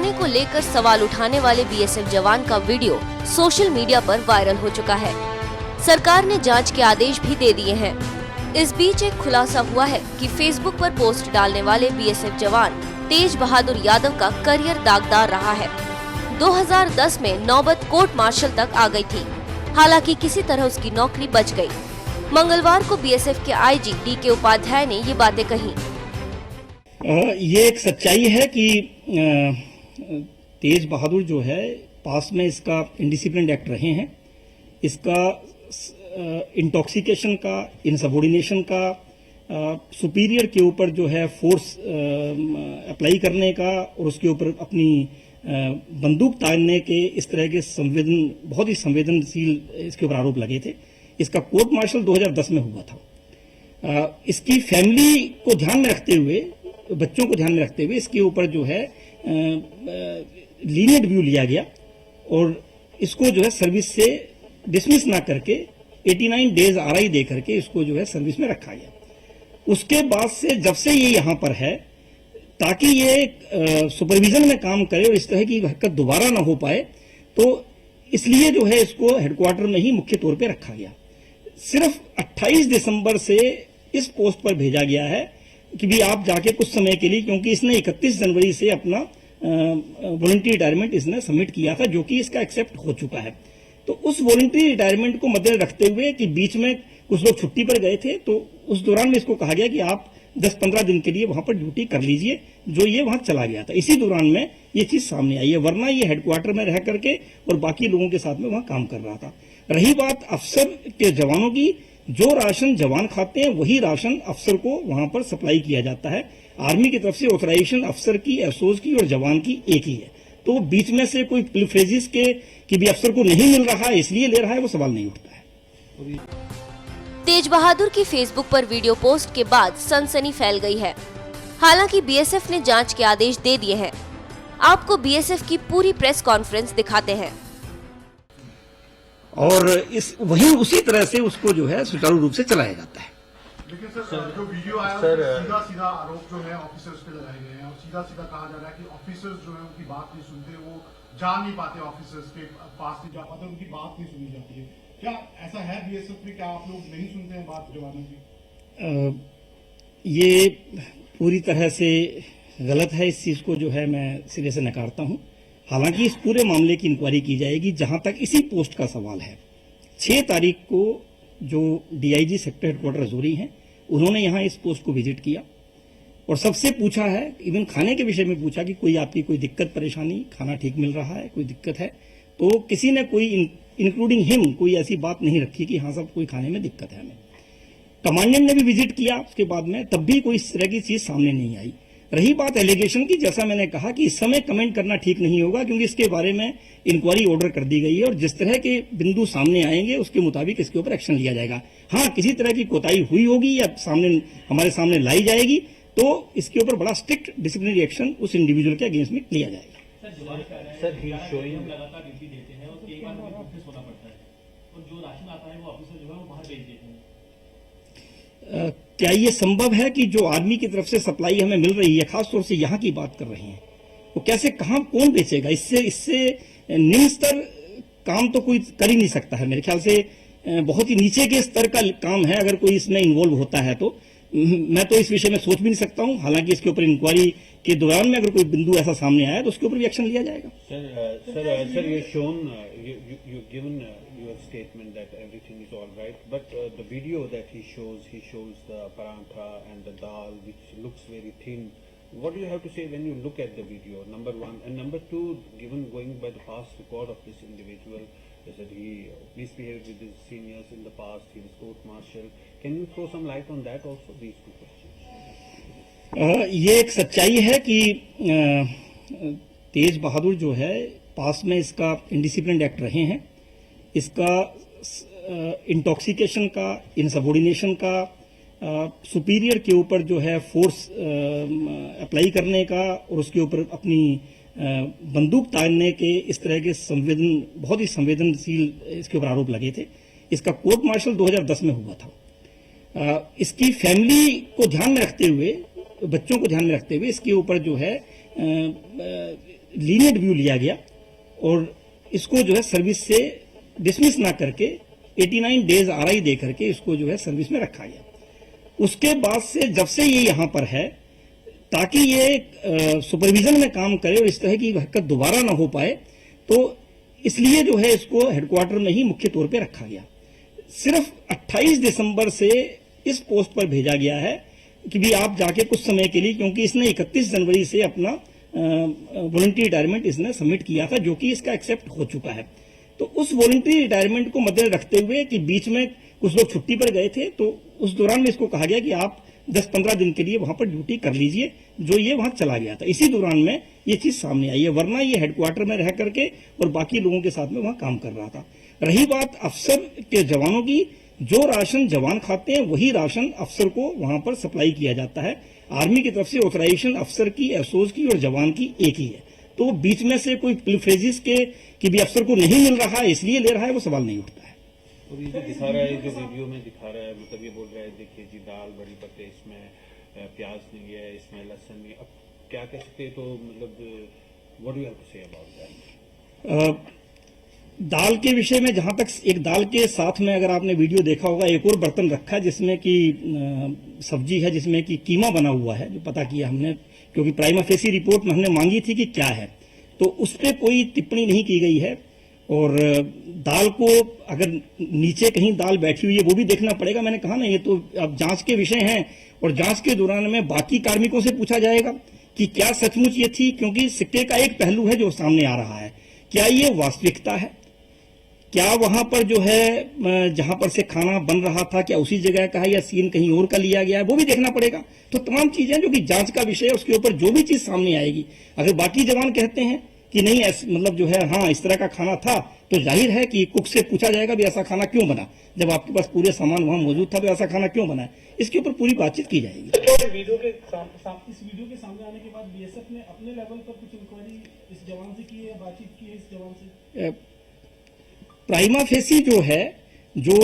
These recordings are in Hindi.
थाने को लेकर सवाल उठाने वाले बीएसएफ जवान का वीडियो सोशल मीडिया पर वायरल हो चुका है। सरकार ने जांच के आदेश भी दे दिए हैं। इस बीच एक खुलासा हुआ है कि फेसबुक पर पोस्ट डालने वाले बीएसएफ जवान तेज बहादुर यादव का करियर दागदार रहा है। 2010 में नौबत कोर्ट मार्शल तक आ गई थी, हालांकि किसी तरह उसकी नौकरी बच गई। मंगलवार को बीएसएफ के आईजी डीके उपाध्याय ने ये बातें कही। ये एक सच्चाई है कि तेज बहादुर जो है पास में इसका इनडिसिप्लिन एक्ट रहे हैं। इसका इंटॉक्सिकेशन का, इनसबॉर्डिनेशन का, सुपीरियर के ऊपर जो है फोर्स अप्लाई करने का और उसके ऊपर अपनी बंदूक तानने के, इस तरह के बहुत ही संवेदनशील इसके ऊपर आरोप लगे थे। इसका कोर्ट मार्शल 2010 में हुआ था। इसकी फैमिली को ध्यान में रखते हुए, बच्चों को ध्यान में रखते हुए इसके ऊपर जो है लीनियंट व्यू लिया गया और इसको जो है सर्विस से डिसमिस ना करके 89 डेज आरआई दे करके इसको जो है सर्विस में रखा गया। उसके बाद से जब से ये यहाँ पर है, ताकि ये सुपरविजन में काम करे और इस तरह की हरकत दोबारा ना हो पाए, तो इसलिए जो है इसको हेडक्वार्टर में ही मुख्य तौर पे रखा गया। सिर्फ 28 दिसंबर से इस पोस्ट पर भेजा गया है कि भी आप जाके कुछ समय के लिए, क्योंकि इसने 31 जनवरी से अपना वॉलंटरी रिटायरमेंट इसने सबमिट किया था, जो कि इसका एक्सेप्ट हो चुका है। तो उस वॉलंटरी रिटायरमेंट को मद्देनजर रखते हुए कि बीच में कुछ लोग छुट्टी पर गए थे, तो उस दौरान में इसको कहा गया कि आप 10-15 दिन के लिए वहां पर ड्यूटी कर लीजिए, जो ये वहां चला गया था। इसी दौरान में ये चीज सामने आई है, वरना ये हेडक्वार्टर में रह करके और बाकी लोगों के साथ में वहां काम कर रहा था। रही बात अफसर के जवानों की, जो राशन जवान खाते हैं वही राशन अफसर को वहां पर सप्लाई किया जाता है। आर्मी की तरफ से ऑथराइजेशन अफसर की, एसओज की और जवान की एक ही है। तो बीच में से कोई प्रिफ्रेजिस के कि भी अफसर को नहीं मिल रहा है इसलिए ले रहा है, वो सवाल नहीं उठता है। तेज बहादुर की फेसबुक पर वीडियो पोस्ट के बाद सनसनी फैल गई है। हालांकि बीएसएफ ने जांच के आदेश दे दिए हैं। आपको बीएसएफ की पूरी प्रेस कॉन्फ्रेंस दिखाते हैं और उसी तरह से उसको जो है सुचारू रूप से चलाया जाता है। लेकिन सर जो वीडियो आया है, सीधा आरोप जो है ऑफिसर्स पे लगाए गए हैं और सीधा कहा जा रहा है कि ऑफिसर्स जो है उनकी बात नहीं सुनते, वो जा नहीं पाते, ऑफिसर्स के पास नहीं जा पाते, उनकी बात नहीं सुनी जाती है। क्या ऐसा है बीएसएफ में? क्या आप लोग नहीं सुनते हैं बात जवानों की? ये पूरी तरह से गलत है। इस चीज को जो है मैं सिरे से नकारता हूं। हालांकि इस पूरे मामले की इंक्वायरी की जाएगी। जहां तक इसी पोस्ट का सवाल है, 6 तारीख को जो डीआईजी सेक्टर हेडक्वार्टर रजौरी हैं, उन्होंने यहां इस पोस्ट को विजिट किया और सबसे पूछा है, इवन खाने के विषय में पूछा कि कोई आपकी कोई दिक्कत परेशानी, खाना ठीक मिल रहा है, कोई दिक्कत है? तो किसी ने कोई इंक्लूडिंग हिम कोई ऐसी बात नहीं रखी कि हाँ सब कोई खाने में दिक्कत है हमें। कमांडेंट ने भी विजिट किया उसके बाद में, तब भी कोई इस तरह की चीज सामने नहीं आई। रही बात एलिगेशन की, जैसा मैंने कहा कि इस समय कमेंट करना ठीक नहीं होगा, क्योंकि इसके बारे में इंक्वायरी ऑर्डर कर दी गई है और जिस तरह के बिंदु सामने आएंगे उसके मुताबिक इसके ऊपर एक्शन लिया जाएगा। हाँ, किसी तरह की कोताही हुई होगी या हमारे सामने लाई जाएगी तो इसके ऊपर बड़ा स्ट्रिक्ट डिसिप्लिनरी एक्शन उस इंडिविजुअल के अगेंस्ट में लिया जाएगा। सर लगातार ड्यूटी देते हैं और कई बार ऑफिस होना पड़ता है और जो राशन आता है वो ऑफिसर जो है वो बाहर भेज देते हैं। क्या ये संभव है कि जो आर्मी की तरफ से सप्लाई हमें मिल रही है, खासतौर से यहाँ की बात कर रहे हैं, वो कैसे, कहाँ, कौन बेचेगा? इससे निम्न स्तर काम तो कोई कर ही नहीं सकता है। मेरे ख्याल से बहुत ही नीचे के स्तर का काम है। अगर कोई इसमें इन्वॉल्व होता है तो मैं तो इस विषय में सोच भी नहीं सकता हूं। हालांकि इसके ऊपर इंक्वायरी के दौरान में अगर कोई बिंदु ऐसा सामने आया तो उसके ऊपर भी एक्शन लिया जाएगा। Sir you shown you given your statement that everything is all right, but the video that he shows the parantha and the dal which looks very thin. What do you have to say when you look at the video? Number one, and number two, given going by the past record of this individual, is that he misbehaved with his seniors in the past, he was court-martial. Can you throw some light on that also, these two questions? ये एक सच्चाई है कि तेज बहादुर जो है पास में इसका इनडिसिप्लिन एक्ट रहे हैं। इसका इंटॉक्सिकेशन का, इनसबॉर्डिनेशन का, सुपीरियर के ऊपर जो है फोर्स अप्लाई करने का और उसके ऊपर अपनी बंदूक तानने के, इस तरह के बहुत ही संवेदनशील इसके ऊपर आरोप लगे थे। इसका कोर्ट मार्शल 2010 में हुआ था। इसकी फैमिली को ध्यान में रखते हुए, बच्चों को ध्यान में रखते हुए इसके ऊपर जो है लीनियंट व्यू लिया गया और इसको जो है सर्विस से डिसमिस ना करके 89 डेज आरआई दे करके इसको जो है सर्विस में रखा गया। उसके बाद से जब से ये यहां पर है, ताकि ये सुपरविजन में काम करे और इस तरह की हरकत दोबारा ना हो पाए, तो इसलिए जो है इसको हेडक्वार्टर में ही मुख्य तौर पे रखा गया। सिर्फ 28 दिसंबर से इस पोस्ट पर भेजा गया है कि भी आप जाके कुछ समय के लिए, क्योंकि इसने 31 जनवरी से अपना वॉलंटरी रिटायरमेंट इसने सबमिट किया था, जो कि इसका एक्सेप्ट हो चुका है। तो उस वॉलंटरी रिटायरमेंट को मद्देनजर रखते हुए कि बीच में कुछ लोग छुट्टी पर गए थे, तो उस दौरान में इसको कहा गया कि आप 10-15 दिन के लिए वहां पर ड्यूटी कर लीजिए, जो ये वहां चला गया था। इसी दौरान में ये चीज सामने आई है, वरना ये हेडक्वार्टर में रह करके और बाकी लोगों के साथ में वहां काम कर रहा था। रही बात अफसर के जवानों की, जो राशन जवान खाते हैं वही राशन अफसर को वहां पर सप्लाई किया जाता है। आर्मी की तरफ से ऑथराइजेशन अफसर की, एफसोज की और जवान की एक ही है। तो बीच में से कोई प्रिफ्रेजिस के कि भी अफसर को नहीं मिल रहा है इसलिए ले रहा है, वो सवाल नहीं उठता है। और ये जो दिखा रहा है, जो वीडियो में दिखा रहा है, मतलब ये बोल रहा है देखिए जी दाल बड़ी पत्ते, इसमें प्याज नहीं है, इसमें लहसुन नहीं है। अब क्या कह सकते, तो मतलब what do you have to say about that? दाल के विषय में जहां तक, एक दाल के साथ में अगर आपने वीडियो देखा होगा, एक और बर्तन रखा है जिसमें कि सब्जी है, जिसमें कि कीमा बना हुआ है, जो पता किया हमने, क्योंकि प्राइमा फेसी रिपोर्ट में हमने मांगी थी कि क्या है, तो उस पर कोई टिप्पणी नहीं की गई है। और दाल को अगर नीचे कहीं दाल बैठी हुई है वो भी देखना पड़ेगा। मैंने कहा ना, ये तो अब जांच के विषय हैं और जांच के दौरान में बाकी कार्मिकों से पूछा जाएगा कि क्या सचमुच ये थी, क्योंकि सिक्के का एक पहलू है जो सामने आ रहा है। क्या ये वास्तविकता है? क्या वहां पर जो है जहां पर से खाना बन रहा था, क्या उसी जगह का है या सीन कहीं और का लिया गया है, वो भी देखना पड़ेगा। तो तमाम चीजें जो कि जांच का विषय है, उसके ऊपर जो भी चीज सामने आएगी, अगर बाकी जवान कहते हैं कि नहीं मतलब जो है हाँ इस तरह का खाना था, तो जाहिर है कि कुक से पूछा जाएगा भी ऐसा खाना क्यों बना, जब आपके पास पूरे सामान वहां मौजूद था, तो ऐसा खाना क्यों बना है, इसके ऊपर पूरी बातचीत की जाएगी। इस वीडियो के सामने आने के बाद बीएसएफ ने अपने लेवल पर कुछ इंक्वायरी इस जवान से की है, बातचीत की है इस जवान से? प्राइमा फेसी जो है, जो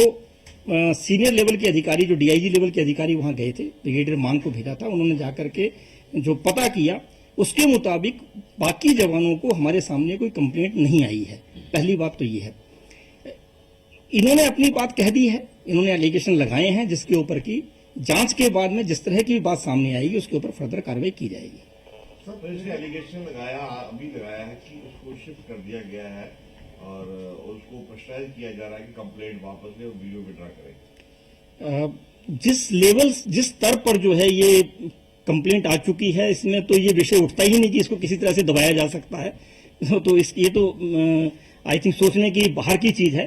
सीनियर लेवल के अधिकारी, जो डीआईजी लेवल के अधिकारी वहां गए थे, ब्रिगेडियर मान को भेजा था, उन्होंने जाकर के जो पता किया, उसके मुताबिक बाकी जवानों को हमारे सामने कोई कंप्लेंट नहीं आई है। पहली बात तो ये है। इन्होंने अपनी बात कह दी है, इन्होंने एलिगेशन लगाए हैं, जिसके ऊपर की जांच के बाद में जिस तरह की बात सामने आएगी उसके ऊपर फर्दर कार्रवाई की जाएगी। सर, इसने एलिगेशन अभी लगाया है कि उसको शिफ्ट कर दिया गया है और उसको प्रेशराइज किया जा रहा है कि कंप्लेंट वापस ले और वीडियो विड्रॉ करें। जिस लेवल, जिस स्तर पर जो है ये कंप्लेंट आ चुकी है, इसमें तो ये विषय उठता ही नहीं कि इसको किसी तरह से दबाया जा सकता है। तो ये तो आई थिंक सोचने की बाहर की चीज है।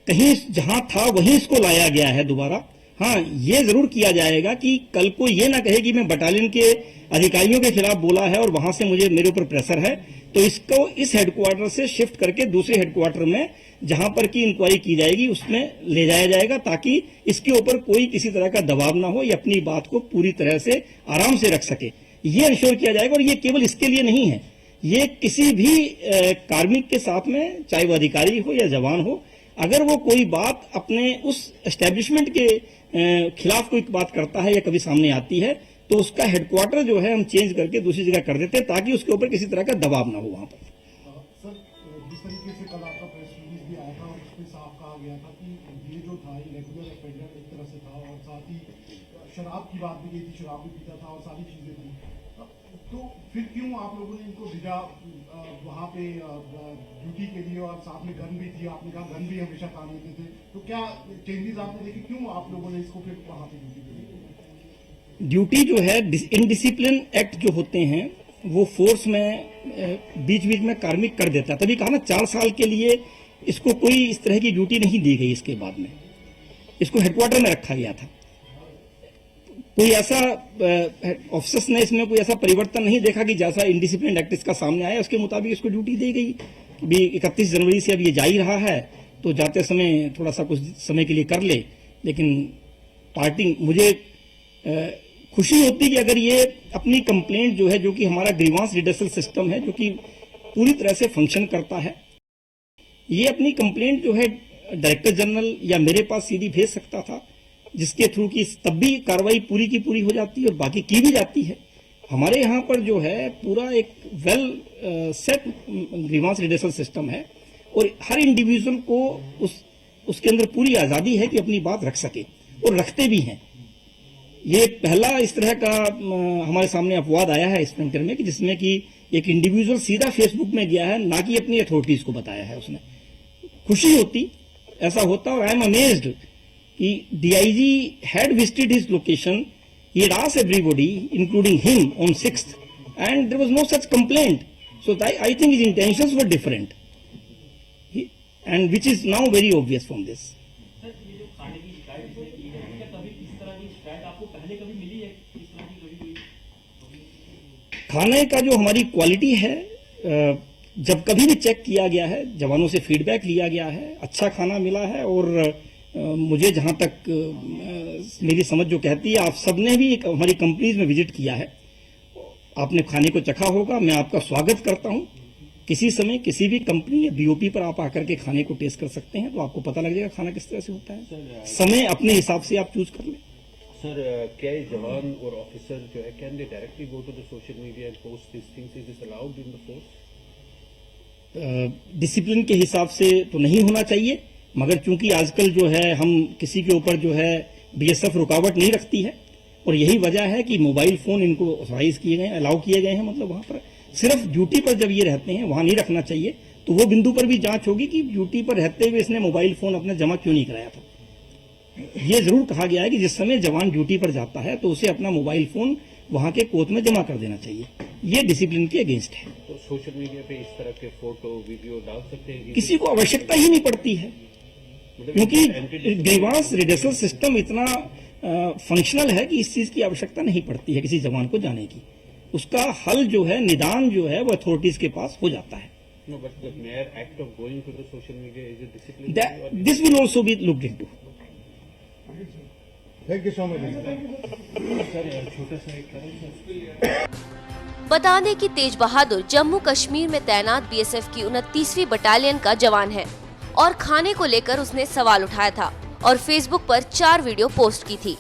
कहीं जहां था वहीं इसको लाया गया है दोबारा। हाँ, ये जरूर किया जाएगा कि कल को ये ना कहे कि मैं बटालियन के अधिकारियों के खिलाफ बोला है और वहां से मेरे ऊपर प्रेशर है, तो इसको इस हेडक्वार्टर से शिफ्ट करके दूसरे हेडक्वार्टर में जहां पर की इंक्वायरी की जाएगी उसमें ले जाया जाएगा, ताकि इसके ऊपर कोई किसी तरह का दबाव ना हो, ये अपनी बात को पूरी तरह से आराम से रख सके, ये इंश्योर किया जाएगा। और ये केवल इसके लिए नहीं है, ये किसी भी कार्मिक के साथ में, चाहे वो अधिकारी हो या जवान हो, अगर वो कोई बात अपने उस एस्टेब्लिशमेंट के खिलाफ कोई बात करता है या कभी सामने आती है, तो उसका हेडक्वार्टर जो है हम चेंज करके दूसरी जगह कर देते हैं, ताकि उसके ऊपर किसी तरह का दबाव ना हो वहां पर। सर, जिस तरीके से कल आपका प्रेस रिलीज भी आया था और उसमें साफ कहा गया था कि ये जो था ये रेगुलर ऑफेंडर एक तरह से था, और साथ ही शराब की बात भी की थी, शराब भी पीता था और सारी चीजें थी, तो फिर क्यों आप लोगों ने इनको भेजा वहां पे ड्यूटी के लिए, और साथ में गन भी थी, आपने कहा गन भी हमेशा काम लेते थे, तो क्या चेंजेस आपने देखे, क्यों आप लोगों ने इसको फिर वहां पे ड्यूटी के लिए? ड्यूटी जो है, इनडिसिप्लिन एक्ट जो होते हैं वो फोर्स में बीच बीच में कार्मिक कर देता है। तभी कहा ना 4 साल के लिए इसको कोई इस तरह की ड्यूटी नहीं दी गई। इसके बाद में इसको हेडक्वार्टर में रखा गया था। कोई ऐसा ऑफिसर्स ने इसमें कोई ऐसा परिवर्तन नहीं देखा कि जैसा इनडिसिप्लिन एक्ट इसका सामने आया उसके मुताबिक इसको ड्यूटी दी गई। भी 31 जनवरी से अब ये जा ही रहा है, तो जाते समय थोड़ा सा कुछ समय के लिए कर ले। लेकिन पार्टी, मुझे खुशी होती कि अगर ये अपनी कंप्लेंट जो है, जो कि हमारा ग्रीवांस रिडर्सल सिस्टम है जो कि पूरी तरह से फंक्शन करता है, ये अपनी कंप्लेंट जो है डायरेक्टर जनरल या मेरे पास सीधी भेज सकता था, जिसके थ्रू की तब भी कार्रवाई पूरी की पूरी हो जाती है और बाकी की भी जाती है। हमारे यहाँ पर जो है पूरा एक well set grievance redressal system है और हर इंडिविजुअल को उसके अंदर पूरी आजादी है कि अपनी बात रख सके और रखते भी हैं। ये पहला इस तरह का हमारे सामने अपवाद आया है इस फ्रंटियर में कि जिसमें कि एक इंडिविजुअल सीधा फेसबुक में गया है, ना कि अपनी अथॉरिटीज को बताया है उसने। खुशी होती ऐसा होता, और आई एम अमेज्ड कि DIG had visited his location, he had asked everybody including him on 6th and there was no such complaint, so I think his intentions were different, and which is now very obvious from this. Sir, ये जो खाने की शिकायत की है, क्या कभी इस तरह की शिकायत आपको पहले कभी मिली है? इस तरह की कभी कोई खाने का जो हमारी क्वालिटी है, जब कभी भी चेक किया गया है, जवानों से फीडबैक लिया गया है, अच्छा खाना मिला है। और मुझे जहां तक मेरी समझ जो कहती है, आप सबने भी हमारी कंपनीज में विजिट किया है, आपने खाने को चखा होगा। मैं आपका स्वागत करता हूं। किसी समय किसी भी कंपनी या बीओपी पर आप आकर के खाने को टेस्ट कर सकते हैं, तो आपको पता लग जाएगा खाना किस तरह से होता है। समय अपने हिसाब से आप चूज कर लें। सर, क्या ये जवान और ऑफिसर जो है, can they directly go to the social media and post this things? Is this allowed in the force? Discipline के हिसाब से तो नहीं होना चाहिए, मगर चूंकि आजकल जो है हम किसी के ऊपर जो है बीएसएफ रुकावट नहीं रखती है, और यही वजह है कि मोबाइल फोन इनको ऑथराइज किए गए, अलाउ किए गए हैं। मतलब वहां पर सिर्फ ड्यूटी पर जब ये रहते हैं वहां नहीं रखना चाहिए, तो वो बिंदु पर भी जांच होगी कि ड्यूटी पर रहते हुए इसने मोबाइल फोन अपना जमा क्यों नहीं कराया था। ये जरूर कहा गया है कि जिस समय जवान ड्यूटी पर जाता है तो उसे अपना मोबाइल फोन वहां के कोर्ट में जमा कर देना चाहिए। ये डिसिप्लिन के अगेंस्ट है। तो सोशल मीडिया पे इस तरह के फोटो वीडियो डाल सकते हैं? किसी को आवश्यकता ही नहीं पड़ती है, क्योंकि ग्रीवांस रिड्रेसल सिस्टम इतना फंक्शनल है कि इस चीज की आवश्यकता नहीं पड़ती है किसी जवान को जाने की। उसका हल जो है, निदान जो है, वो अथॉरिटीज के पास हो जाता है। No, but the mere act of going to the social media is a discipline. This will also be looked into. Thank you so much. बता दें कि तेज बहादुर जम्मू कश्मीर में तैनात बीएसएफ की 29वीं बटालियन का जवान है और खाने को लेकर उसने सवाल उठाया था और फेसबुक पर 4 वीडियो पोस्ट की थी।